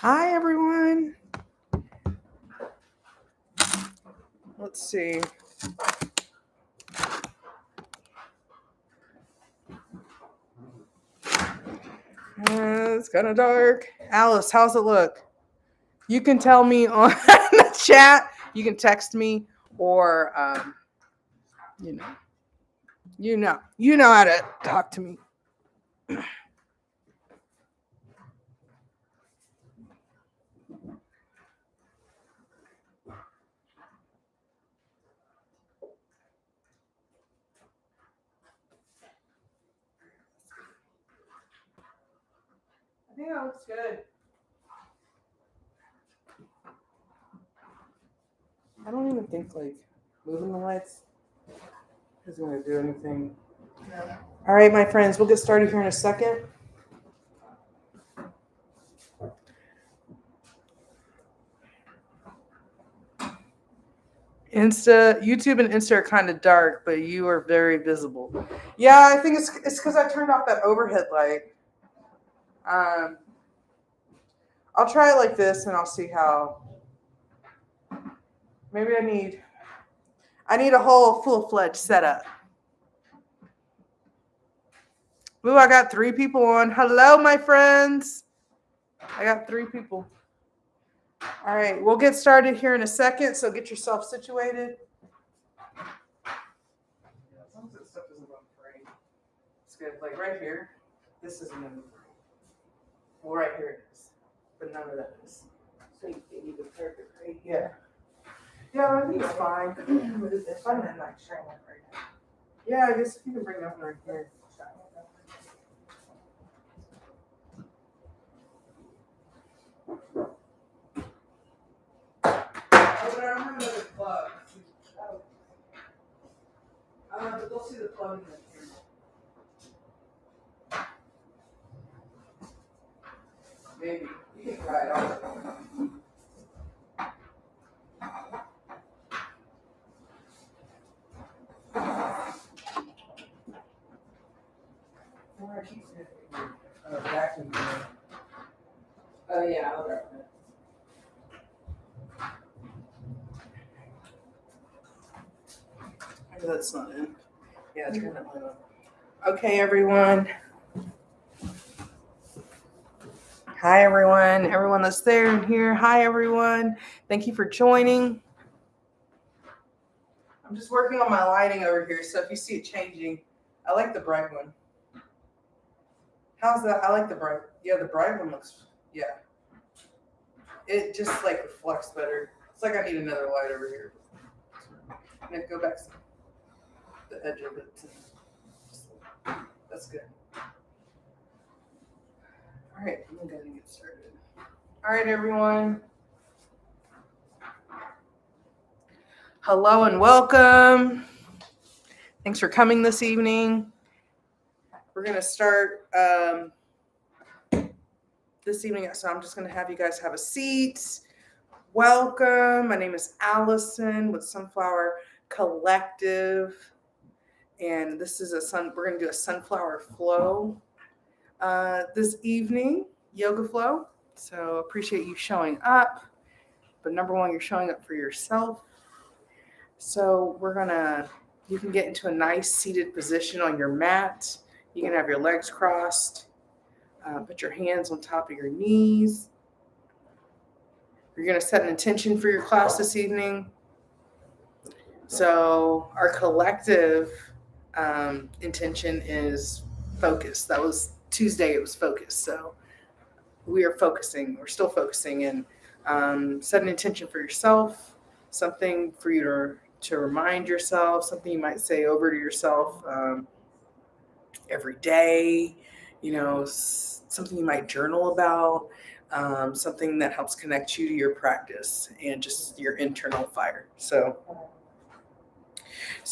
Hi, everyone. Let's see. It's kind of dark. Alice, how's it look? You can tell me on the chat. You can text me, or you know how to talk to me. I think that looks good. I don't even think moving the lights is going to do anything. No. All right, my friends, we'll get started here in a second. YouTube and Insta are kind of dark, but you are very visible. Yeah, I think it's because I turned off that overhead light. I'll try it like this, and I'll see how. Maybe I need a whole full-fledged setup. Ooh, I got 3 people on. Hello, my friends. I got 3 people. All right, we'll get started here in a second, so get yourself situated. As long as this stuff isn't on frame, it's good. Like right here, this isn't in the frame. Well, right here it is, but none of that is. So you can either perfect, right? Yeah. Yeah, I think it's fine. It's fun and like sharing it right now. Yeah, I guess if you can bring that one right here. Oh, but I don't have another plug. But they'll see the plug in the camera. Maybe. You can try it out. Vacuum cleaner. Oh yeah, I'll grab it. Maybe that's not in. Yeah, turn that light on. Okay, everyone. Hi, everyone. Everyone that's there and here. Hi, everyone. Thank you for joining. I'm just working on my lighting over here, so if you see it changing, I like the bright one. How's that? I like the bright. Yeah, the bright one looks. Yeah. It just reflects better. It's like I need another light over here. Yeah, go back to the edge of it. That's good. All right, I'm going to get started. All right, everyone. Hello and welcome. Thanks for coming this evening. We're going to start this evening, so I'm just going to have you guys have a seat. Welcome. My name is Allison with Sunflower Collective, and this is we're going to do a Sunflower Flo this evening, yoga flow. So appreciate you showing up, but number one, you're showing up for yourself. So you can get into a nice seated position on your mat. You can have your legs crossed, put your hands on top of your knees. You're going to set an intention for your class this evening. So our collective intention is focus. That was Tuesday. It was focus. So we are focusing. We're still focusing, and set an intention for yourself. Something for you to remind yourself. Something you might say over to yourself every day. Something you might journal about. Something that helps connect you to your practice and just your internal fire. So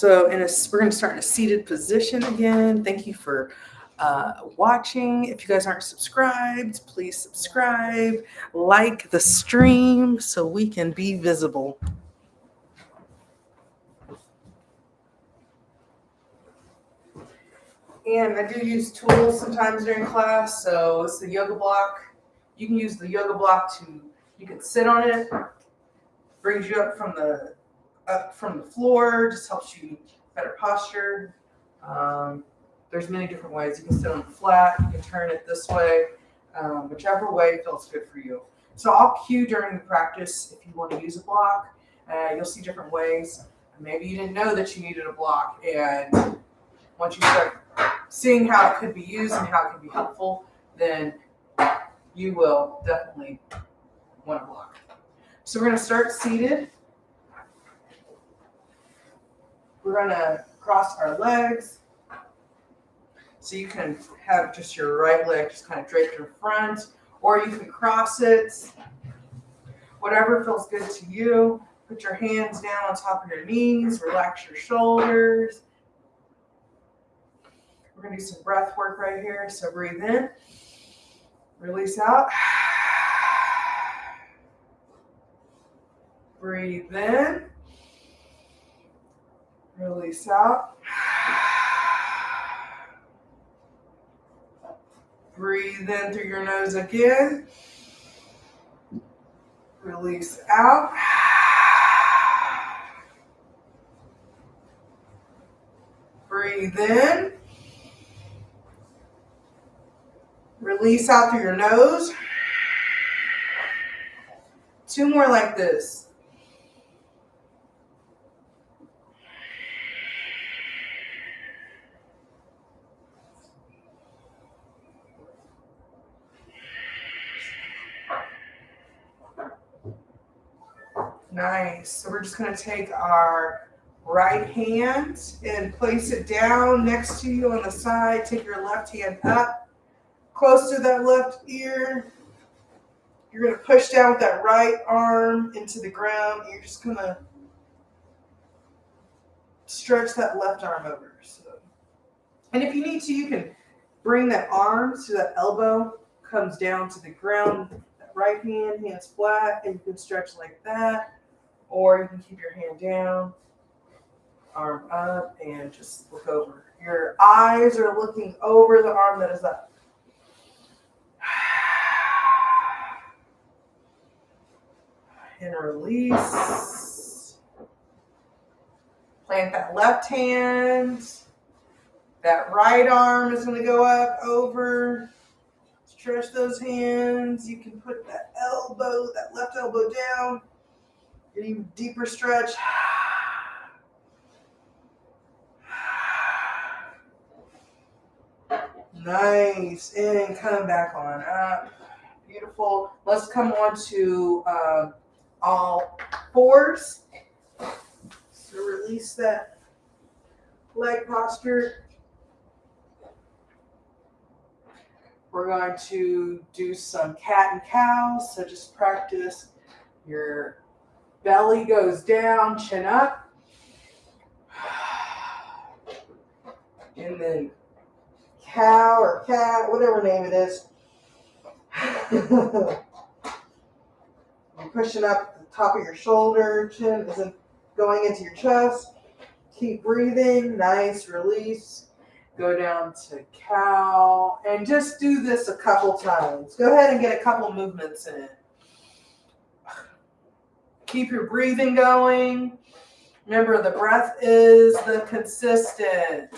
we're going to start in a seated position again. Thank you for watching. If you guys aren't subscribed, please subscribe, like the stream so we can be visible. And I do use tools sometimes during class. So it's the yoga block You can use the yoga block you can sit on it, brings you up from the floor, just helps you better posture. There's many different ways. You can sit on it flat, you can turn it this way, whichever way feels good for you. So I'll cue during the practice if you want to use a block. You'll see different ways. Maybe you didn't know that you needed a block, and once you start seeing how it could be used and how it can be helpful, then you will definitely want a block. So we're going to start seated. We're going to cross our legs. So you can have just your right leg just kind of draped in front, or you can cross it. Whatever feels good to you. Put your hands down on top of your knees. Relax your shoulders. We're going to do some breath work right here. So breathe in. Release out. Breathe in. Release out. Breathe in through your nose again. Release out. Breathe in. Release out through your nose. 2 more like this. Nice. So we're just going to take our right hand and place it down next to you on the side. Take your left hand up, close to that left ear. You're going to push down with that right arm into the ground. You're just going to stretch that left arm over. So, and if you need to, you can bring that arm so that elbow comes down to the ground. That right hand, hands flat, and you can stretch like that. Or you can keep your hand down, arm up, and just look over. Your eyes are looking over the arm that is up. And release. Plant that left hand. That right arm is going to go up, over. Stretch those hands. You can put that left elbow down. Get even deeper stretch. Nice. And come back on up. Beautiful. Let's come on to all fours. So release that leg posture. We're going to do some cat and cow. So just practice. Your belly goes down, chin up. And then cow or cat, whatever name it is. You're pushing up the top of your shoulder. Chin isn't going into your chest. Keep breathing. Nice. Release. Go down to cow. And just do this a couple times. Go ahead and get a couple movements in. Keep your breathing going. Remember, the breath is the consistent.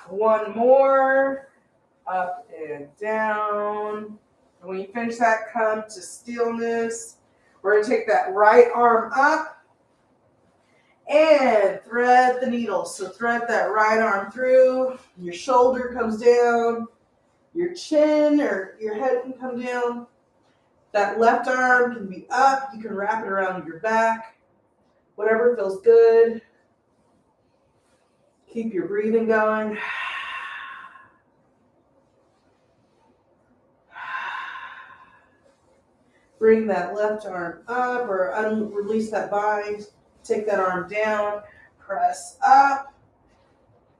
One more. Up and down. And when you finish that, come to stillness. We're going to take that right arm up and thread the needle. So thread that right arm through. Your shoulder comes down. Your chin or your head can come down. That left arm can be up. You can wrap it around your back. Whatever feels good. Keep your breathing going. Bring that left arm up or release that bind. Take that arm down. Press up.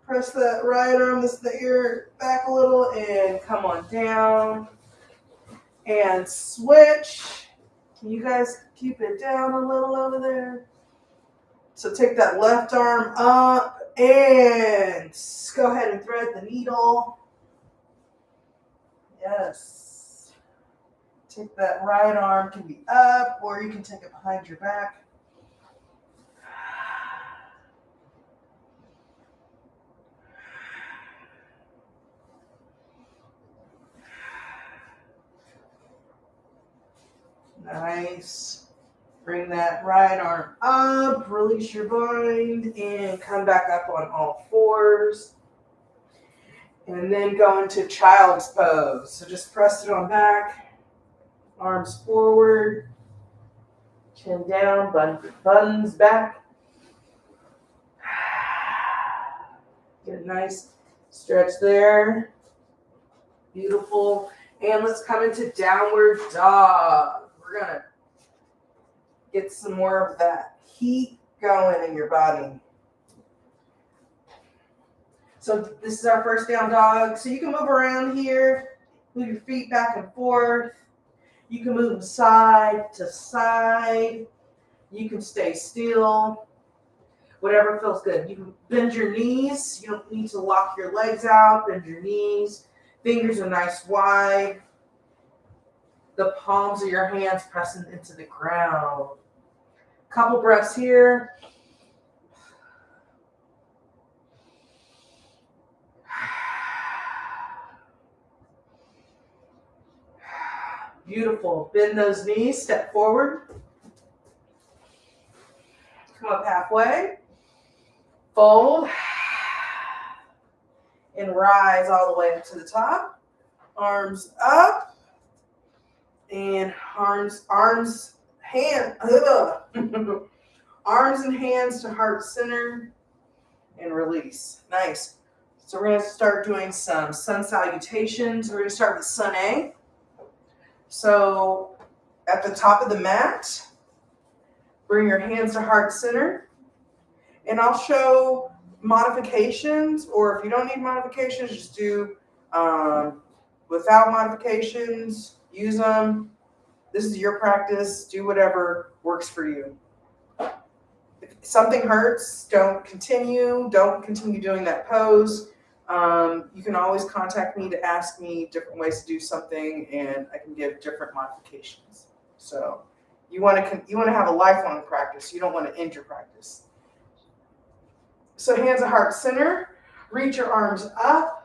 Press that right arm, the ear back a little, and come on down. And switch. Can you guys keep it down a little over there? So take that left arm up and go ahead and thread the needle. Yes. Take that right arm, can be up, or you can take it behind your back. Nice. Bring that right arm up, release your bind, and come back up on all fours. And then go into child's pose. So just press it on back, arms forward, chin down, buns back. Get a nice stretch there. Beautiful. And let's come into downward dog. We're going to get some more of that heat going in your body. So this is our first down dog. So you can move around here, move your feet back and forth. You can move them side to side. You can stay still. Whatever feels good. You can bend your knees. You don't need to lock your legs out. Bend your knees. Fingers are nice wide. The palms of your hands pressing into the ground. Couple breaths here. Beautiful. Bend those knees. Step forward. Come up halfway. Fold. And rise all the way up to the top. Arms up. And arms, arms and hands to heart center. And release. Nice. So we're going to start doing some sun salutations. We're going to start with sun A. So at the top of the mat, bring your hands to heart center. And I'll show modifications, or if you don't need modifications, just do without modifications, use them. This is your practice. Do whatever works for you. If something hurts, don't continue doing that pose. You can always contact me to ask me different ways to do something, and I can give different modifications. So you want to have a lifelong practice. You don't want to end your practice. So hands at heart center. Reach your arms up.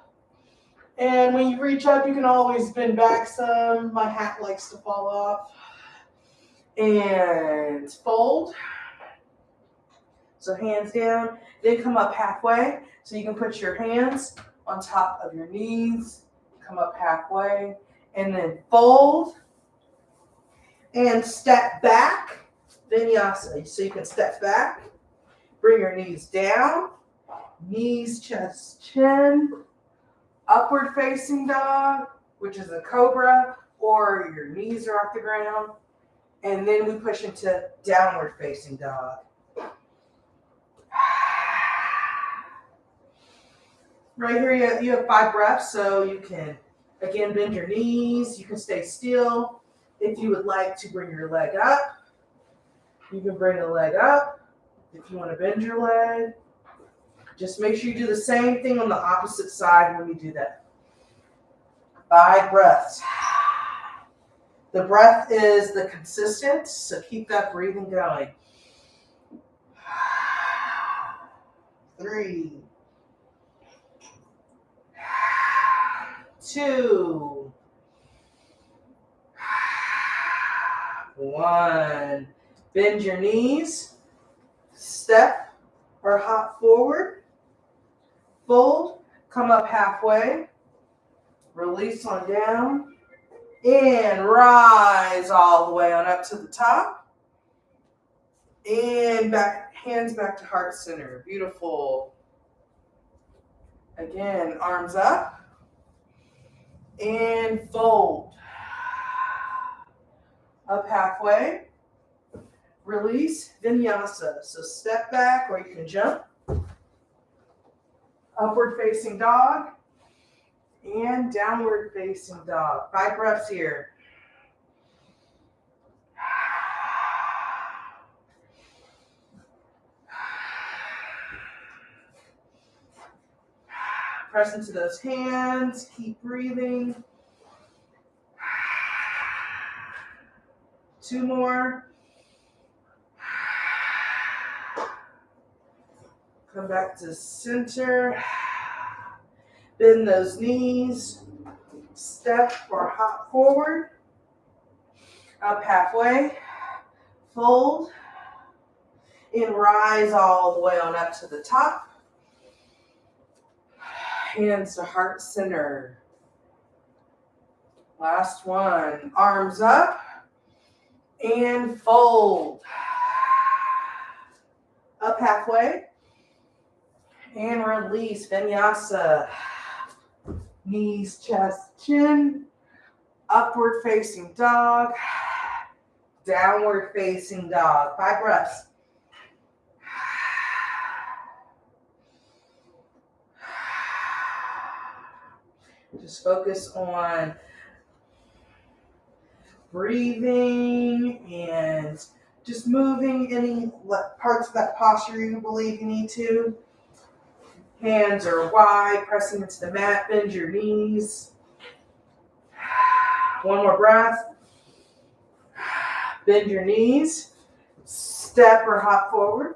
And when you reach up, you can always bend back some. My hat likes to fall off. And fold. So hands down. Then come up halfway. So you can put your hands on top of your knees. Come up halfway. And then fold. And step back. Vinyasa. So you can step back. Bring your knees down. Knees, chest, chin. Upward facing dog, which is a cobra, or your knees are off the ground. And then we push into downward facing dog. Right here, you have 5 breaths, so you can, again, bend your knees. You can stay still. If you would like to bring your leg up, you can bring the leg up. If you want to bend your leg, just make sure you do the same thing on the opposite side when we do that. 5 breaths. The breath is the consistent, so keep that breathing going. 3, 2, 1. Bend your knees. Step or hop forward. Fold. Come up halfway. Release on down. And rise all the way on up to the top. And back, hands back to heart center. Beautiful. Again, arms up. And fold. Up halfway. Release, vinyasa. So step back or you can jump. Upward facing dog. And downward facing dog. 5 breaths here. Press into those hands. Keep breathing. 2 more. Come back to center. Bend those knees. Step or hop forward. Up halfway. Fold. And rise all the way on up to the top. Hands to heart center. Last one. Arms up. And fold. Up halfway. And release. Vinyasa. Knees, chest, chin. Upward facing dog. Downward facing dog. 5 breaths. Just focus on breathing and just moving any parts of that posture you believe you need to. Hands are wide, pressing into the mat, bend your knees. 1 more breath. Bend your knees. Step or hop forward.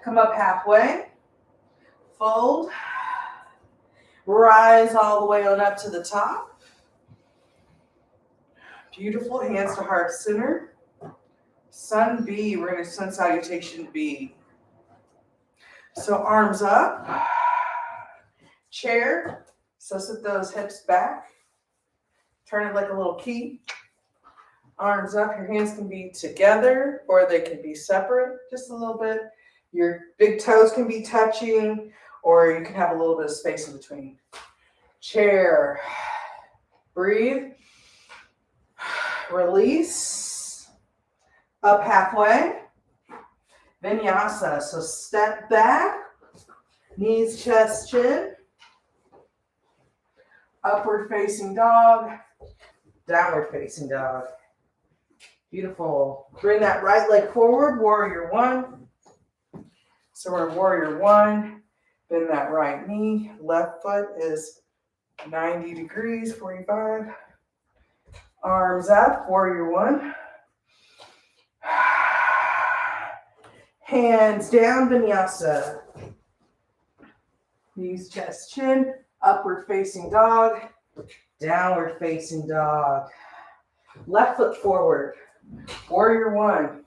Come up halfway. Fold. Rise all the way on up to the top. Beautiful. Hands to heart center. Sun B. We're going to sun salutation B. So arms up. Chair. So sit those hips back. Turn it like a little key. Arms up. Your hands can be together or they can be separate just a little bit. Your big toes can be touching, or you can have a little bit of space in between. Chair. Breathe. Release. Up halfway. Vinyasa. So step back. Knees, chest, chin. Upward facing dog. Downward facing dog. Beautiful. Bring that right leg forward. Warrior 1. So we're in warrior 1. Bend that right knee. Left foot is 90 degrees, 45. Arms up, warrior 1. Hands down, vinyasa. Knees, chest, chin. Upward facing dog. Downward facing dog. Left foot forward. Warrior 1.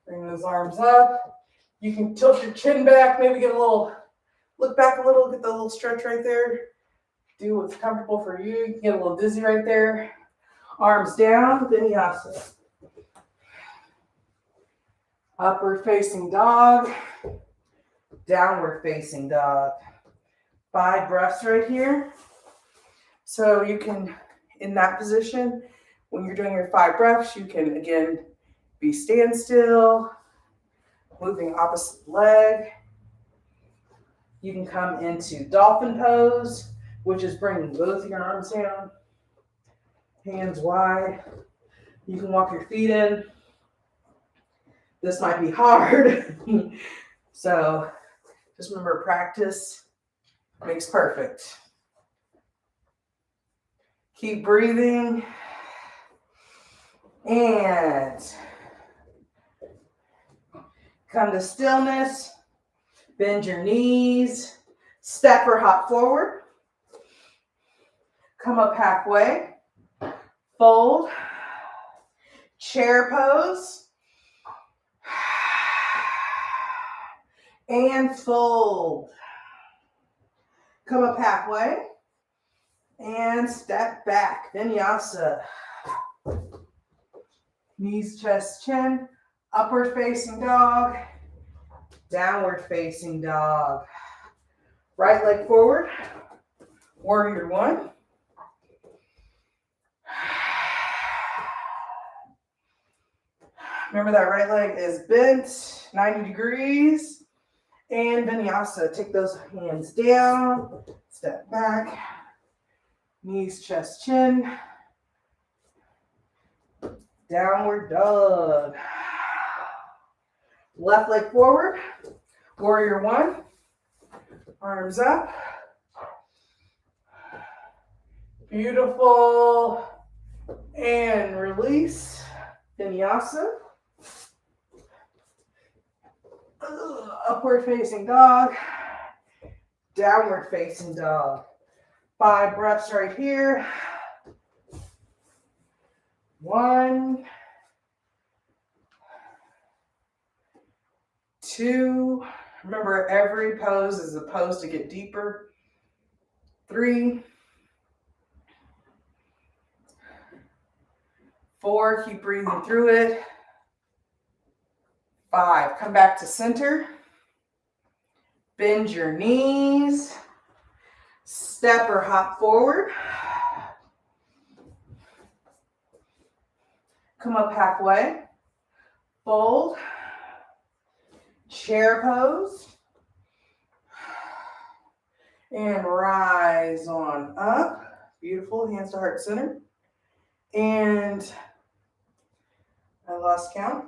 Bring those arms up. You can tilt your chin back, maybe get a little, look back a little, get the little stretch right there. Do what's comfortable for you. You can get a little dizzy right there. Arms down, vinyasa. Upward facing dog. Downward facing dog. 5 breaths right here. So you can, in that position, when you're doing your 5 breaths, you can, again, be standstill, moving opposite leg. You can come into dolphin pose, which is bringing both your arms down, hands wide. You can walk your feet in. This might be hard. So just remember, practice makes perfect. Keep breathing. And come to stillness. Bend your knees. Step or hop forward. Come up halfway. Fold. Chair pose. And fold. Come up halfway. And step back. Vinyasa. Knees, chest, chin. Upward facing dog. Downward facing dog. Right leg forward. Warrior 1. Remember that right leg is bent 90 degrees. And vinyasa. Take those hands down. Step back. Knees, chest, chin. Downward dog. Left leg forward. Warrior 1. Arms up. Beautiful. And release. Vinyasa. Upward facing dog. Downward facing dog. 5 breaths right here. 1, 2. Remember, every pose is a pose to get deeper. 3, 4. Keep breathing through it. 5. Come back to center. Bend your knees. Step or hop forward. Come up halfway. Fold. Chair pose. And rise on up. Beautiful. Hands to heart center. And I lost count,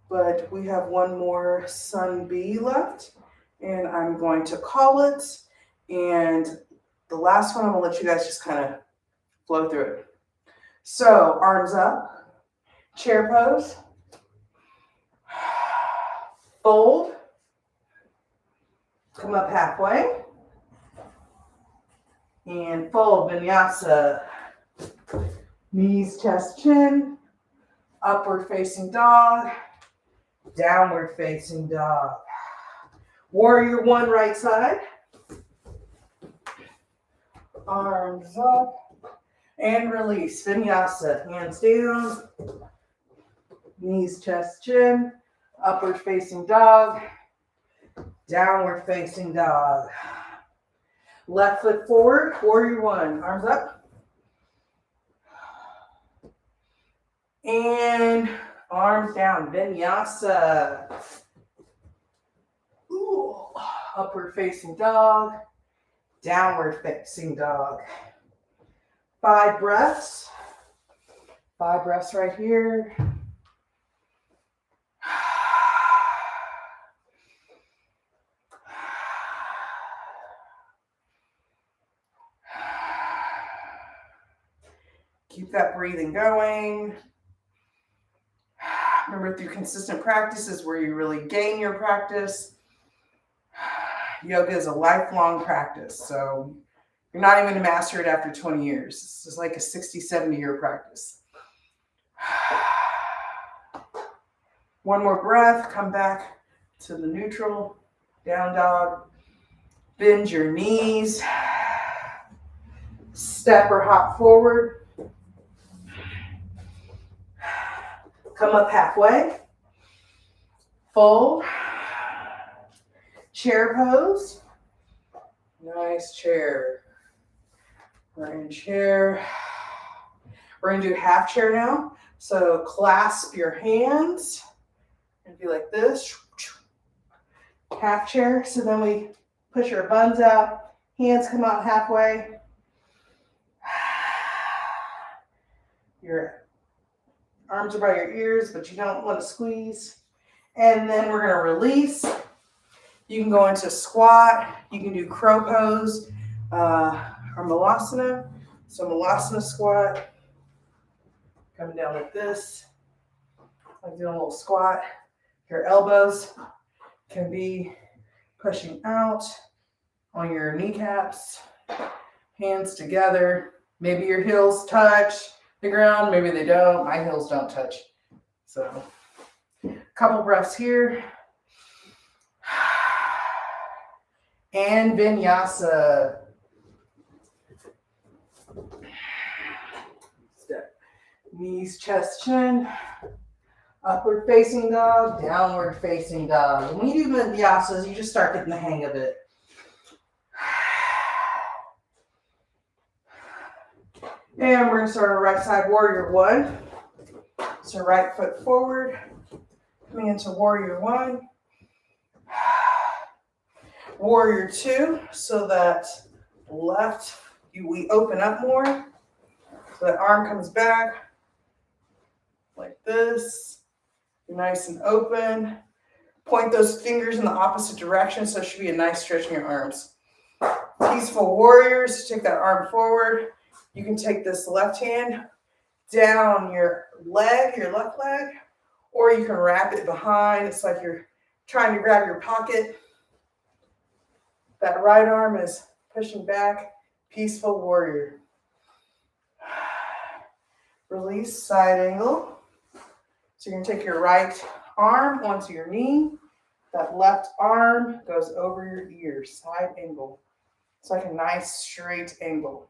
but we have one more Sun B left, and I'm going to call it. And the last one, I'm gonna let you guys just kind of flow through it. So arms up, chair pose, fold, come up halfway, and fold, vinyasa. Knees, chest, chin, upward facing dog, downward facing dog. Warrior 1, right side. Arms up and release. Vinyasa. Hands down. Knees, chest, chin. Upward facing dog. Downward facing dog. Left foot forward. Warrior 1. Arms up. And arms down. Vinyasa. Ooh. Upward facing dog. Downward facing dog. 5 breaths. 5 breaths right here. Keep that breathing going. Remember, through consistent practices where you really gain your practice. Yoga is a lifelong practice, so you're not even going to master it after 20 years. This is like a 60, 70-year practice. One more breath. Come back to the neutral. Down dog. Bend your knees. Step or hop forward. Come up halfway. Fold. Chair pose. Nice chair. We're in chair. We're going to do half chair now. So clasp your hands and be like this. Half chair. So then we push our buns out. Hands come out halfway. Your arms are by your ears, but you don't want to squeeze. And then we're going to release. You can go into squat. You can do crow pose or malasana. So malasana squat. Coming down like this. Like doing a little squat. Your elbows can be pushing out on your kneecaps. Hands together. Maybe your heels touch the ground. Maybe they don't. My heels don't touch. So a couple breaths here. And vinyasa. Step. Knees, chest, chin. Upward facing dog, downward facing dog. When you do vinyasas, you just start getting the hang of it. And we're going to start our right side warrior 1. So right foot forward. Coming into warrior 1. Warrior 2, so that left, we open up more. So that arm comes back like this. You're nice and open. Point those fingers in the opposite direction, so it should be a nice stretch in your arms. Peaceful warriors, take that arm forward. You can take this left hand down your leg, your left leg, or you can wrap it behind. It's like you're trying to grab your pocket. That right arm is pushing back. Peaceful warrior. Release, side angle. So you're going to take your right arm onto your knee. That left arm goes over your ear, side angle. It's like a nice straight angle.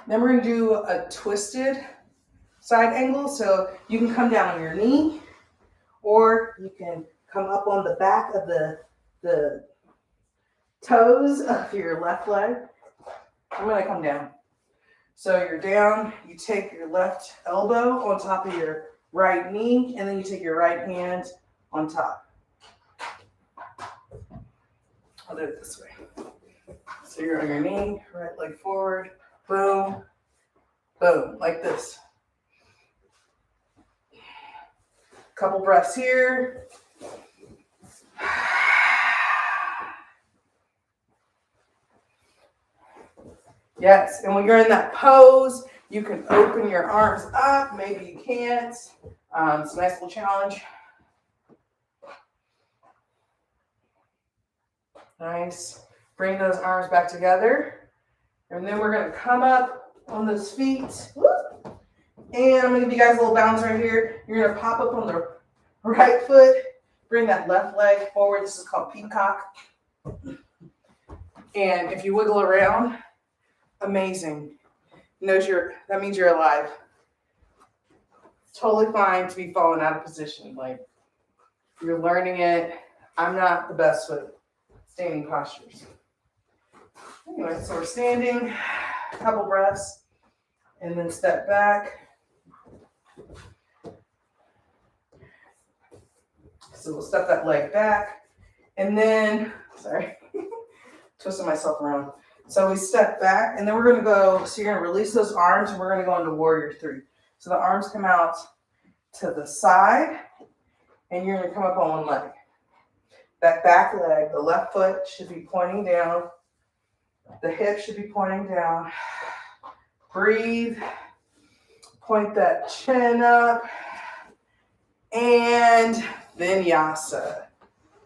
Then we're going to do a twisted side angle. So you can come down on your knee, or you can come up on the back of the toes of your left leg. I'm going to come down. So you're down, you take your left elbow on top of your right knee, and then you take your right hand on top. I'll do it this way. So you're on your knee, right leg forward, boom, boom, like this. Couple breaths here. Yes, and when you're in that pose, you can open your arms up. Maybe you can't. It's a nice little challenge. Nice. Bring those arms back together. And then we're going to come up on those feet. And I'm going to give you guys a little bounce right here. You're going to pop up on the right foot. Bring that left leg forward. This is called peacock. And if you wiggle around, amazing. That means you're alive. Totally fine to be falling out of position. Like, you're learning it. I'm not the best with standing postures. Anyway, so we're standing, a couple breaths, and then step back. So we'll step that leg back, and then, twisting myself around. So we step back, and then we're going to go, so you're going to release those arms, and we're going to go into warrior three. So the arms come out to the side, and you're going to come up on one leg. That back leg, the left foot should be pointing down. The hip should be pointing down. Breathe. Point that chin up. And vinyasa.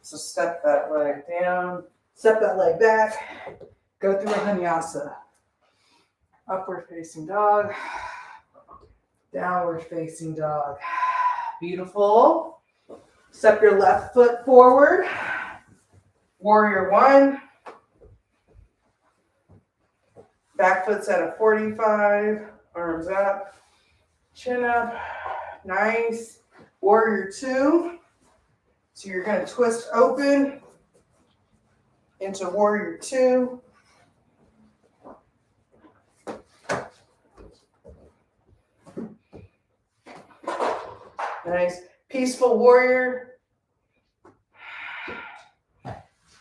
So step that leg down. Step that leg back. Go through a vinyasa. Upward facing dog. Downward facing dog. Beautiful. Step your left foot forward. Warrior one. Back foot's at a 45. Arms up. Chin up. Nice. Warrior two. So you're going to twist open into warrior two. Nice. Peaceful warrior.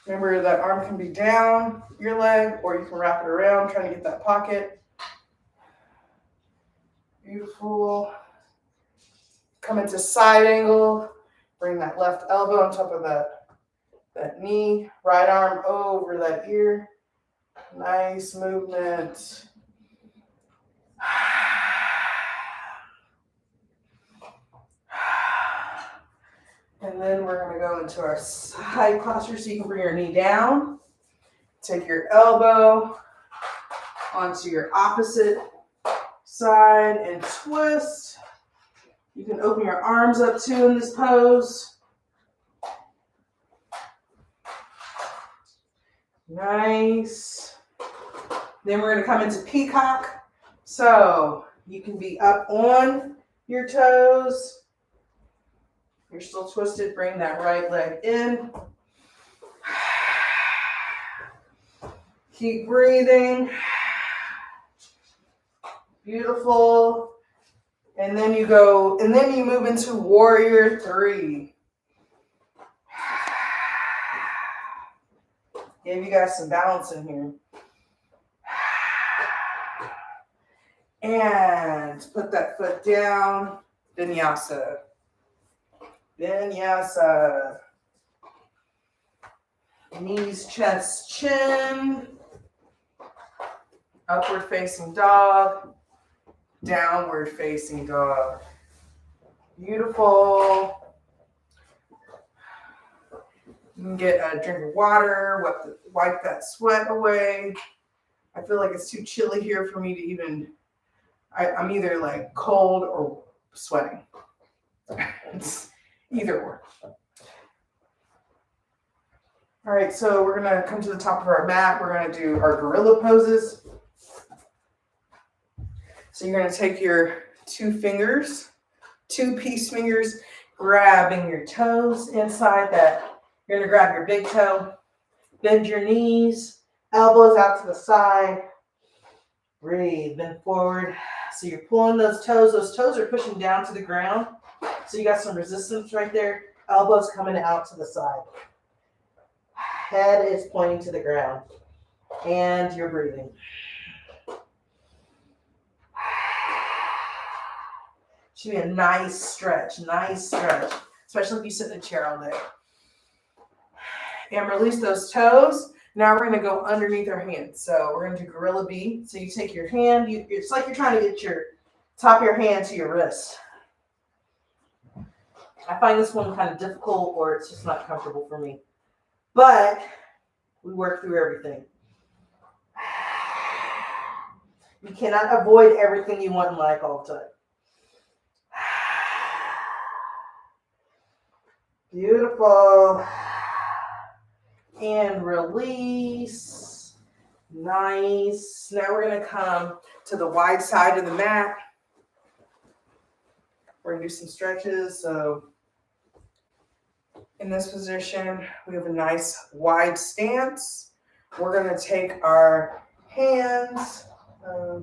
Remember that arm can be down your leg, or you can wrap it around, trying to get that pocket. Beautiful. Come into side angle. Bring that left elbow on top of that knee. Right arm over that ear. Nice movement. And then we're going to go into our side posture, so you can bring your knee down. Take your elbow onto your opposite side and twist. You can open your arms up too in this pose. Nice. Then we're going to come into peacock. So you can be up on your toes. You're still twisted. Bring that right leg in. Keep breathing. Beautiful. And then you move into warrior three. Gave you guys some balance in here. And put that foot down. Vinyasa. Vinyasa. Knees, chest, chin. Upward facing dog. Downward facing dog. Beautiful. You can get a drink of water, wipe that sweat away. I feel like it's too chilly here for me to even, I'm either like cold or sweating. It's either or. All right, so we're gonna come to the top of our mat. We're gonna do our gorilla poses. So you're gonna take your two peace fingers, grabbing your toes inside that. You're gonna grab your big toe, bend your knees, elbows out to the side. Breathe, bend forward. So you're pulling those toes. Those toes are pushing down to the ground. So you got some resistance right there. Elbows coming out to the side. Head is pointing to the ground. And you're breathing. Should be a nice stretch, especially if you sit in a chair all day. And release those toes. Now we're going to go underneath our hands. So we're going to do gorilla B. So you take your hand, it's like you're trying to get your top of your hand to your wrist. I find this one kind of difficult, or it's just not comfortable for me. But we work through everything. You cannot avoid everything you want in life all the time. Beautiful. And release. Nice. Now we're going to come to the wide side of the mat. We're going to do some stretches. So in this position, we have a nice wide stance. We're going to take our hands. We're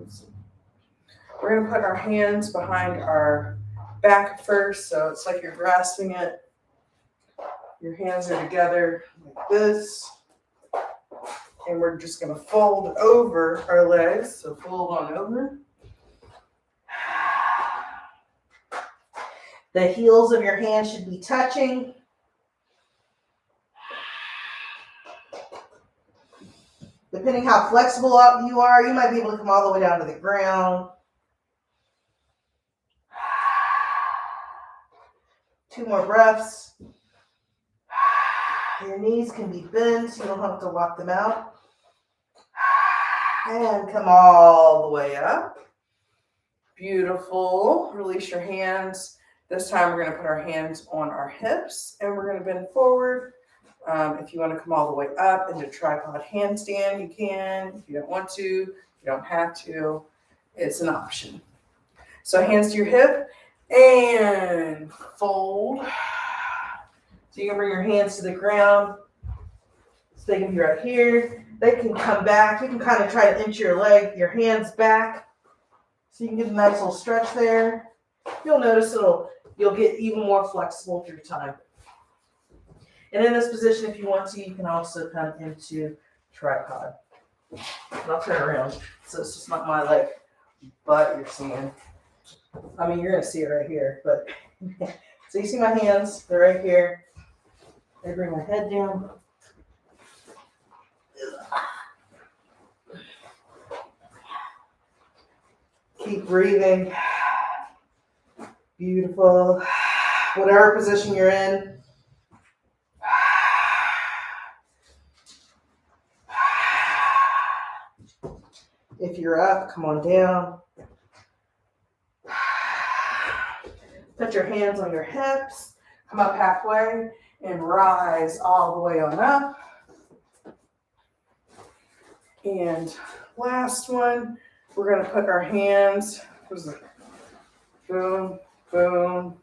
going to put our hands behind our back first. So it's like you're grasping it. Your hands are together like this. And we're just going to fold over our legs. So fold on over. The heels of your hands should be touching. Depending how flexible you are, you might be able to come all the way down to the ground. 2 more breaths. Your knees can be bent, so you don't have to lock them out. And come all the way up. Beautiful. Release your hands. This time we're going to put our hands on our hips and we're going to bend forward. If you want to come all the way up into tripod handstand, you can. If you don't want to, you don't have to. It's an option. So hands to your hip and fold. So you can bring your hands to the ground. So they can be right here. They can come back. You can kind of try to inch your hands back. So you can get a nice little stretch there. You'll notice you'll get even more flexible through time. And in this position, if you want to, you can also come into tripod. And I'll turn around. So it's just not my butt you're seeing. I mean, you're going to see it right here. But so you see my hands. They're right here. I bring my head down. Keep breathing. Beautiful. Whatever position you're in. If you're up, come on down. Put your hands on your hips. Come up halfway and rise all the way on up. And last one, we're going to put our hands, boom, boom.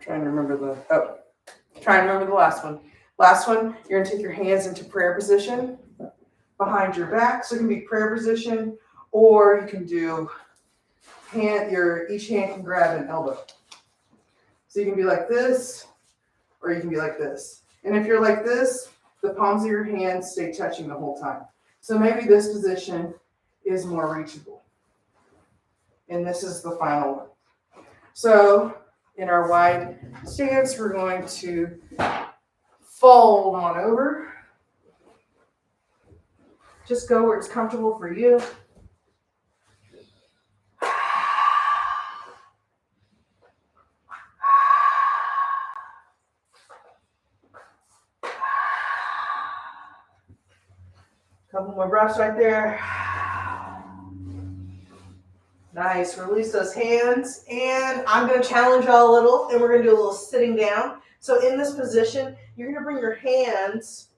Trying to remember the last one. Last one, you're going to take your hands into prayer position behind your back. So it can be prayer position, or you can do each hand can grab an elbow. So you can be like this, or you can be like this. And if you're like this, the palms of your hands stay touching the whole time. So maybe this position is more reachable. And this is the final one. So in our wide stance, we're going to fold on over. Just go where it's comfortable for you. Couple more breaths right there. Nice. Release those hands. And I'm going to challenge y'all a little, and we're going to do a little sitting down. So in this position, you're going to bring your hands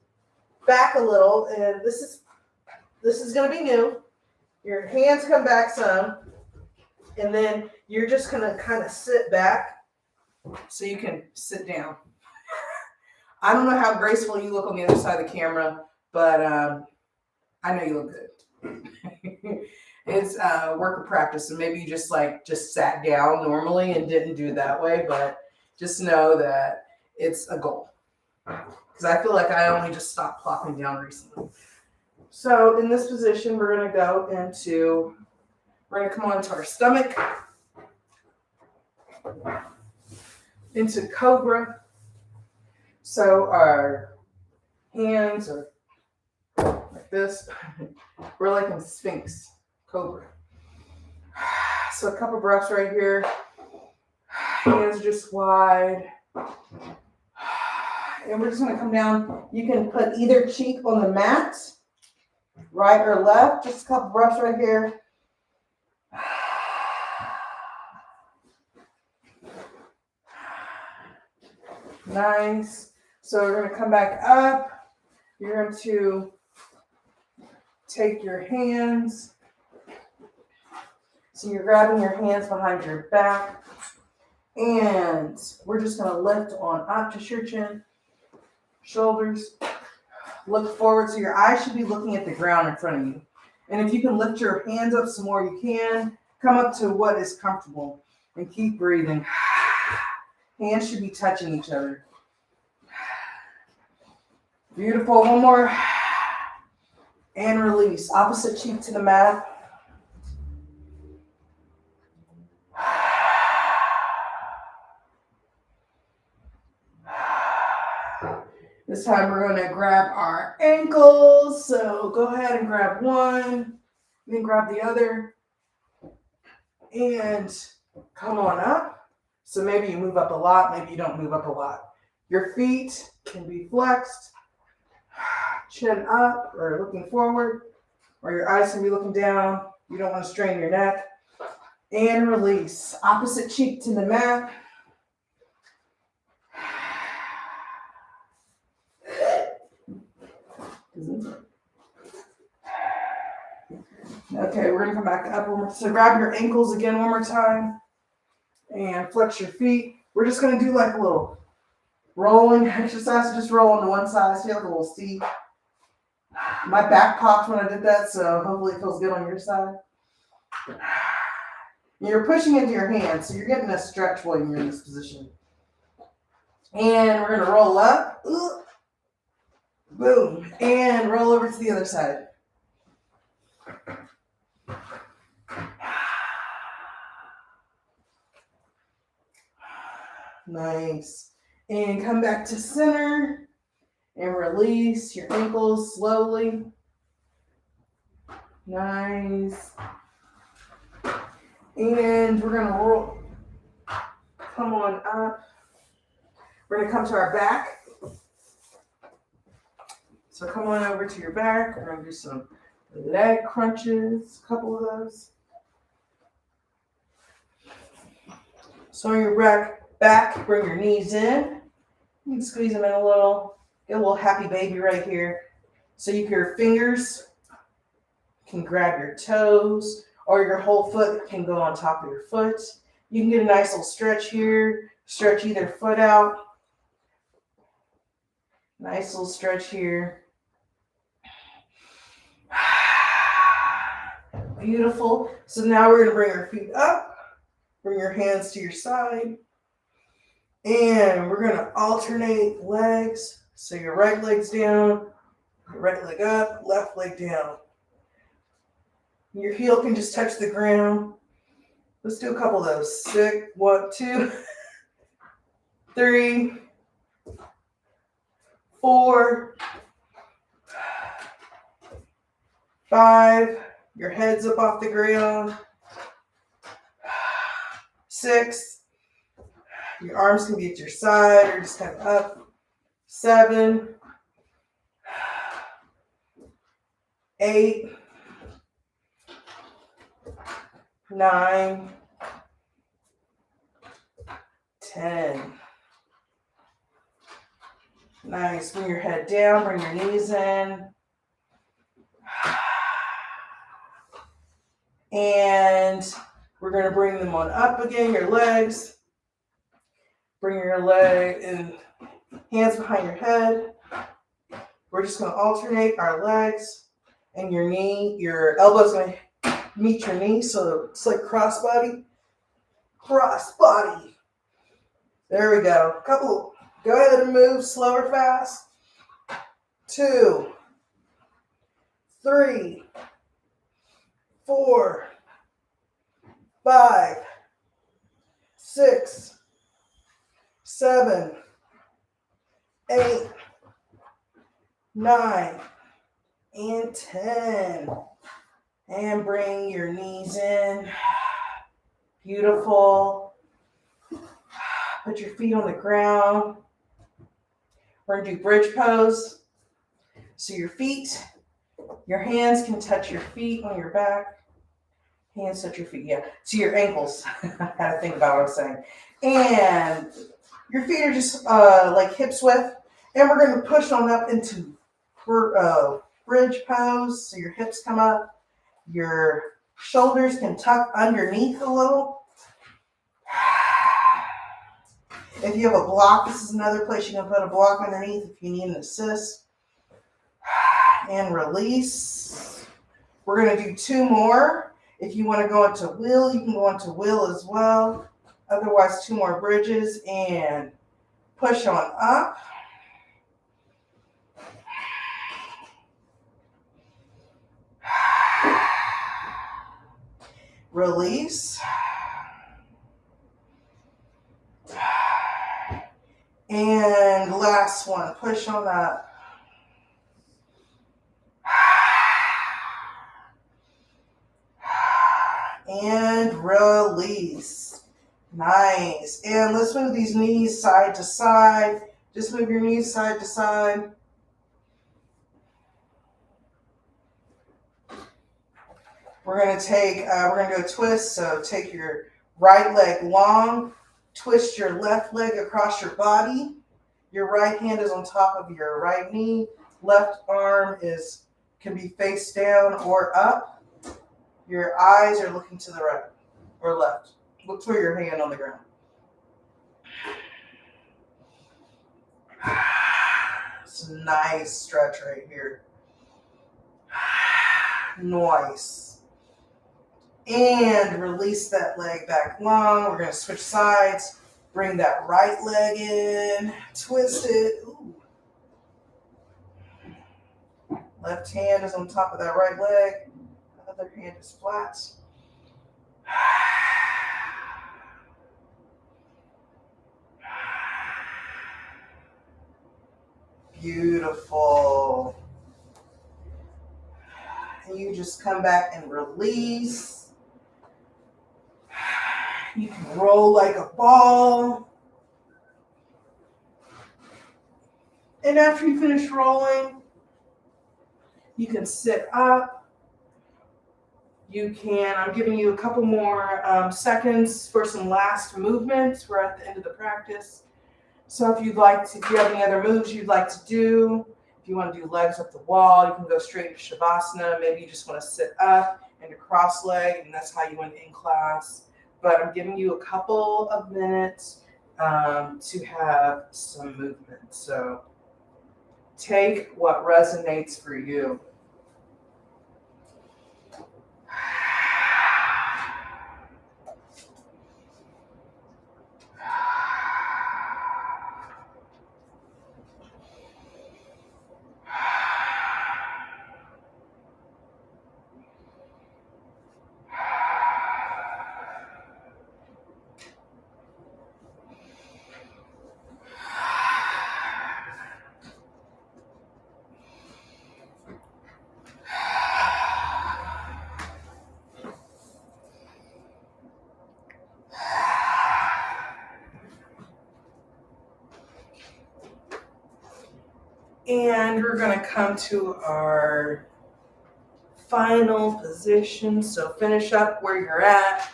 back a little, and this is going to be new. Your hands come back some, and then you're just going to kind of sit back so you can sit down. I don't know how graceful you look on the other side of the camera, but I know you look good. It's work of practice, and maybe you just sat down normally and didn't do it that way, but just know that it's a goal. Because I feel like I only just stopped plopping down recently. So in this position, we're going to come onto our stomach, into cobra. So our hands are like this. We're like in Sphinx. Cobra. So a couple breaths right here. Hands are just wide. And we're just going to come down. You can put either cheek on the mat, right or left. Just a couple breaths right here. Nice. So we're going to come back up. You're going to take your hands. So you're grabbing your hands behind your back, and we're just going to lift on up to your chin, shoulders. Look forward, so your eyes should be looking at the ground in front of you. And if you can lift your hands up some more, you can. Come up to what is comfortable and keep breathing. Hands should be touching each other. Beautiful. One more. And release. Opposite cheek to the mat. This time we're going to grab our ankles. So go ahead and grab one, then grab the other, and come on up. So maybe you move up a lot, maybe you don't move up a lot. Your feet can be flexed, chin up or looking forward, or your eyes can be looking down. You don't want to strain your neck. And release. Opposite cheek to the mat. Okay, we're going to come back up. So grab your ankles again one more time and flex your feet. We're just going to do like a little rolling exercise. Just roll on to one side. So you have a little C. My back popped when I did that, so hopefully it feels good on your side. You're pushing into your hands, so you're getting a stretch while you're in this position. And we're going to roll up. Boom. And roll over to the other side. Nice. And come back to center and release your ankles slowly. Nice. And we're going to roll. Come on up. We're going to come to our back. So come on over to your back. We're going to do some leg crunches, a couple of those. So on your back, bring your knees in. You can squeeze them in a little. Get a little happy baby right here. So your fingers can grab your toes, or your whole foot can go on top of your foot. You can get a nice little stretch here. Stretch either foot out. Nice little stretch here. Beautiful. So now we're going to bring our feet up. Bring your hands to your side. And we're going to alternate legs. So your right leg's down, your right leg up, left leg down. Your heel can just touch the ground. Let's do a couple of those. 6, 1, 2, 3, 4, 5. Your head's up off the ground. 6. Your arms can be at your side or just kind of up. 7, 8, 9, 10. Nice. Bring your head down, bring your knees in. And we're going to bring them on up again, your legs. Bring your leg and hands behind your head. We're just going to alternate our legs and your knee. Your elbow's going to meet your knee, so it's like crossbody. Crossbody. There we go. Go ahead and move slow or fast. 2, 3, 4, 5, 6, 7, 8, 9, and 10. And bring your knees in. Beautiful. Put your feet on the ground. We're going to do bridge pose. So your hands can touch your feet on your back. Hands touch your feet, yeah. To your ankles. I had to think about what I was saying. And your feet are just like hips width. And we're going to push on up into bridge pose. So your hips come up. Your shoulders can tuck underneath a little. If you have a block, this is another place you can put a block underneath if you need an assist. And release. We're going to do 2 more. If you want to go into wheel, you can go into wheel as well. Otherwise, 2 more bridges and push on up. Release. And last one, push on up. And release. Nice. And let's move these knees side to side. Just move your knees side to side. We're going to do a twist. So take your right leg long, twist your left leg across your body. Your right hand is on top of your right knee. Left arm can be face down or up. Your eyes are looking to the right or left. Look for your hand on the ground. It's a nice stretch right here. Nice. And release that leg back long. We're going to switch sides. Bring that right leg in. Twist it. Ooh. Left hand is on top of that right leg. Other hand is flat. Beautiful. And you just come back and release. You can roll like a ball. And after you finish rolling, you can sit up. I'm giving you a couple more seconds for some last movements. We're at the end of the practice. So if you have any other moves you'd like to do, if you want to do legs up the wall, you can go straight to Shavasana. Maybe you just want to sit up and a cross leg, and that's how you went in class. But I'm giving you a couple of minutes to have some movement. So take what resonates for you. And we're going to come to our final position. So finish up where you're at.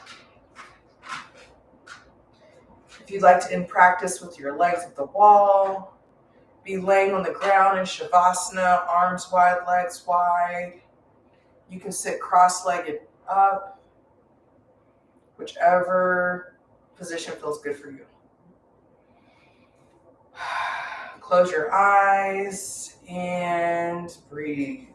If you'd like to end practice with your legs at the wall, be laying on the ground in Shavasana, arms wide, legs wide. You can sit cross-legged up, whichever position feels good for you. Close your eyes and breathe.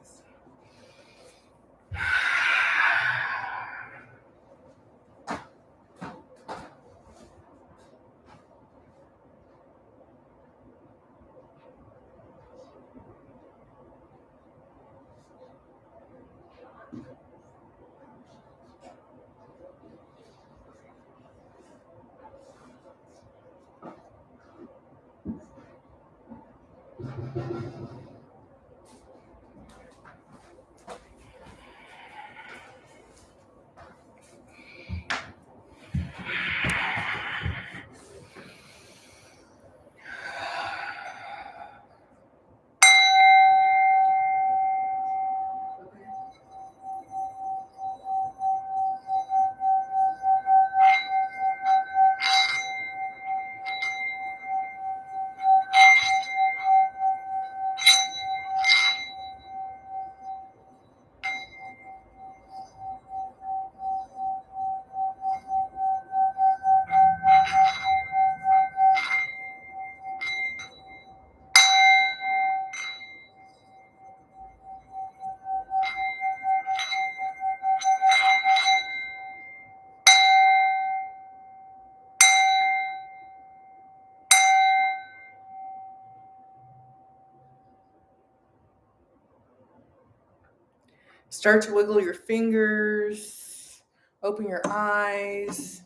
Start to wiggle your fingers, open your eyes,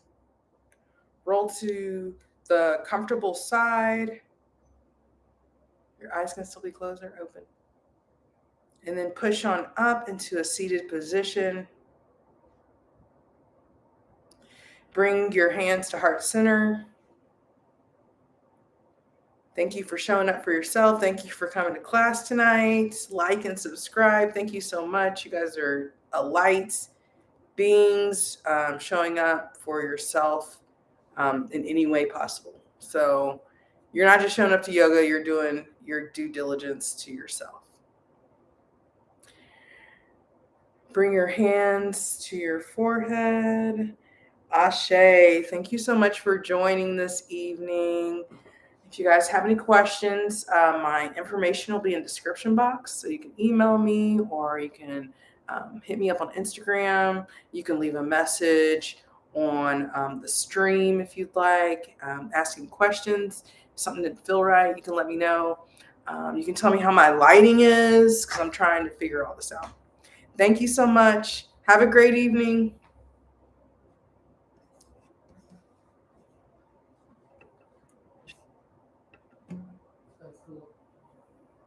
roll to the comfortable side. Your eyes can still be closed or open. And then push on up into a seated position. Bring your hands to heart center. Thank you for showing up for yourself. Thank you for coming to class tonight. Like and subscribe. Thank you so much. You guys are a light beings, showing up for yourself in any way possible. So you're not just showing up to yoga, you're doing your due diligence to yourself. Bring your hands to your forehead. Ashe, thank you so much for joining this evening. If you guys have any questions, my information will be in the description box. So you can email me or you can hit me up on Instagram. You can leave a message on the stream if you'd like, asking questions. If something didn't feel right, you can let me know. You can tell me how my lighting is because I'm trying to figure all this out. Thank you so much. Have a great evening.